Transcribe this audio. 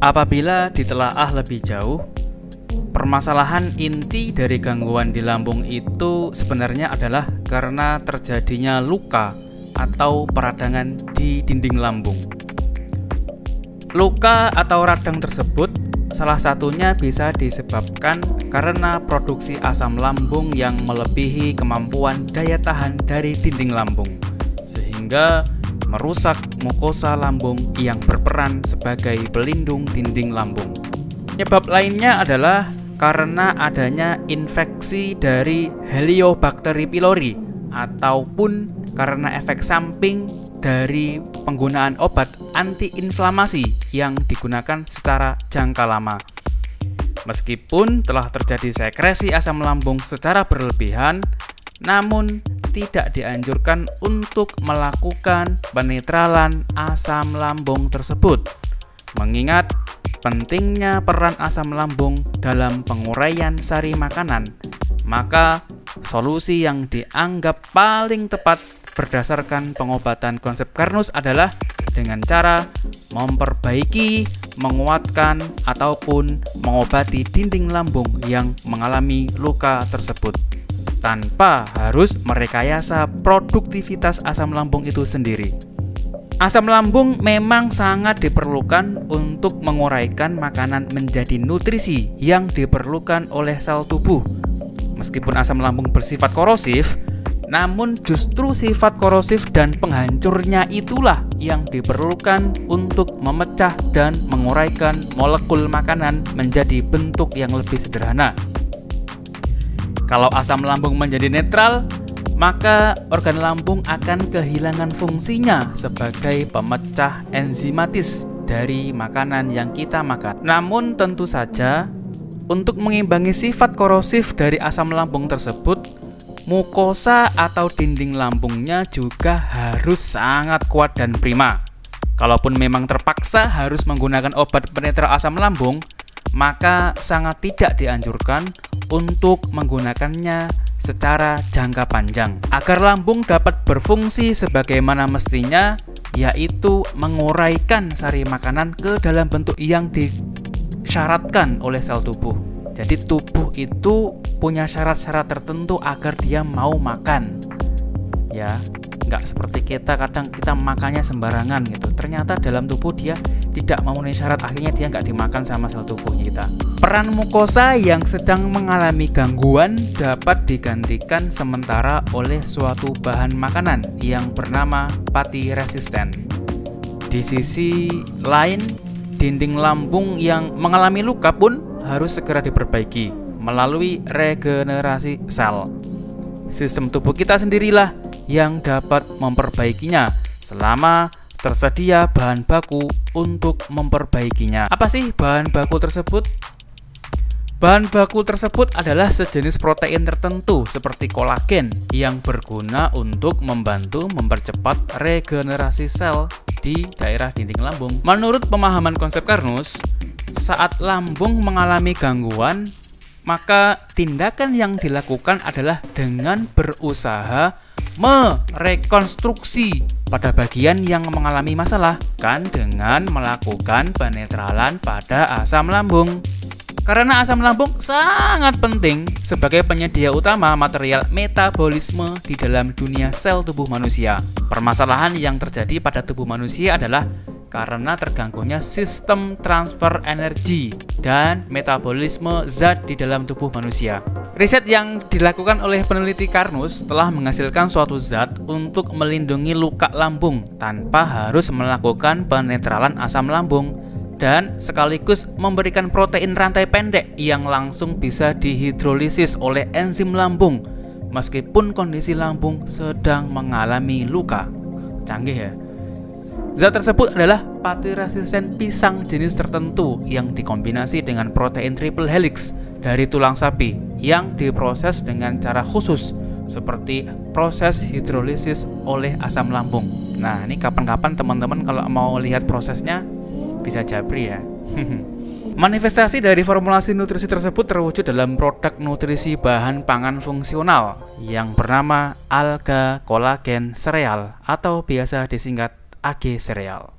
Apabila ditelaah lebih jauh, permasalahan inti dari gangguan di lambung itu sebenarnya adalah karena terjadinya luka atau peradangan di dinding lambung. Luka atau radang tersebut salah satunya bisa disebabkan karena produksi asam lambung yang melebihi kemampuan daya tahan dari dinding lambung, sehingga merusak mukosa lambung yang berperan sebagai pelindung dinding lambung. Penyebab lainnya adalah karena adanya infeksi dari Heliobacter pylori ataupun karena efek samping dari penggunaan obat antiinflamasi yang digunakan secara jangka lama. Meskipun telah terjadi sekresi asam lambung secara berlebihan, namun tidak dianjurkan untuk melakukan penetralan asam lambung tersebut, mengingat pentingnya peran asam lambung dalam penguraian sari makanan. Maka solusi yang dianggap paling tepat berdasarkan pengobatan konsep Carnus adalah dengan cara memperbaiki, menguatkan, ataupun mengobati dinding lambung yang mengalami luka tersebut, tanpa harus merekayasa produktivitas asam lambung itu sendiri. Asam lambung memang sangat diperlukan untuk menguraikan makanan menjadi nutrisi yang diperlukan oleh sel tubuh. Meskipun asam lambung bersifat korosif, namun justru sifat korosif dan penghancurnya itulah yang diperlukan untuk memecah dan menguraikan molekul makanan menjadi bentuk yang lebih sederhana. Kalau asam lambung menjadi netral, maka organ lambung akan kehilangan fungsinya sebagai pemecah enzimatis dari makanan yang kita makan. Namun tentu saja, untuk mengimbangi sifat korosif dari asam lambung tersebut, mukosa atau dinding lambungnya juga harus sangat kuat dan prima. Kalaupun memang terpaksa harus menggunakan obat penetral asam lambung, maka sangat tidak dianjurkan untuk menggunakannya secara jangka panjang agar lambung dapat berfungsi sebagaimana mestinya, yaitu menguraikan sari makanan ke dalam bentuk yang disyaratkan oleh sel tubuh. Jadi tubuh itu punya syarat-syarat tertentu agar dia mau makan, ya, nggak seperti kita kadang kita makannya sembarangan gitu. Ternyata dalam tubuh dia tidak memenuhi syarat, akhirnya dia nggak dimakan sama sel tubuhnya kita. Peran mukosa yang sedang mengalami gangguan dapat digantikan sementara oleh suatu bahan makanan yang bernama pati resisten. Di sisi lain, dinding lambung yang mengalami luka pun harus segera diperbaiki melalui regenerasi sel. Sistem tubuh kita sendirilah yang dapat memperbaikinya selama tersedia bahan baku untuk memperbaikinya. Apa sih bahan baku tersebut? Bahan baku tersebut adalah sejenis protein tertentu seperti kolagen yang berguna untuk membantu mempercepat regenerasi sel di daerah dinding lambung. Menurut pemahaman konsep Carnus, saat lambung mengalami gangguan, maka tindakan yang dilakukan adalah dengan berusaha merekonstruksi pada bagian yang mengalami masalah, kan dengan melakukan penetralan pada asam lambung. Karena asam lambung sangat penting sebagai penyedia utama material metabolisme di dalam dunia sel tubuh manusia. Permasalahan yang terjadi pada tubuh manusia adalah karena terganggunya sistem transfer energi dan metabolisme zat di dalam tubuh manusia. Riset yang dilakukan oleh peneliti Carnus telah menghasilkan suatu zat untuk melindungi luka lambung tanpa harus melakukan penetralan asam lambung dan sekaligus memberikan protein rantai pendek yang langsung bisa dihidrolisis oleh enzim lambung meskipun kondisi lambung sedang mengalami luka. Canggih ya. Zat tersebut adalah pati resisten pisang jenis tertentu yang dikombinasi dengan protein triple helix dari tulang sapi yang diproses dengan cara khusus seperti proses hidrolisis oleh asam lambung. Nah, ini kapan-kapan teman-teman kalau mau lihat prosesnya bisa japri ya. Manifestasi dari formulasi nutrisi tersebut terwujud dalam produk nutrisi bahan pangan fungsional yang bernama alga kolagen sereal atau biasa disingkat AG sereal.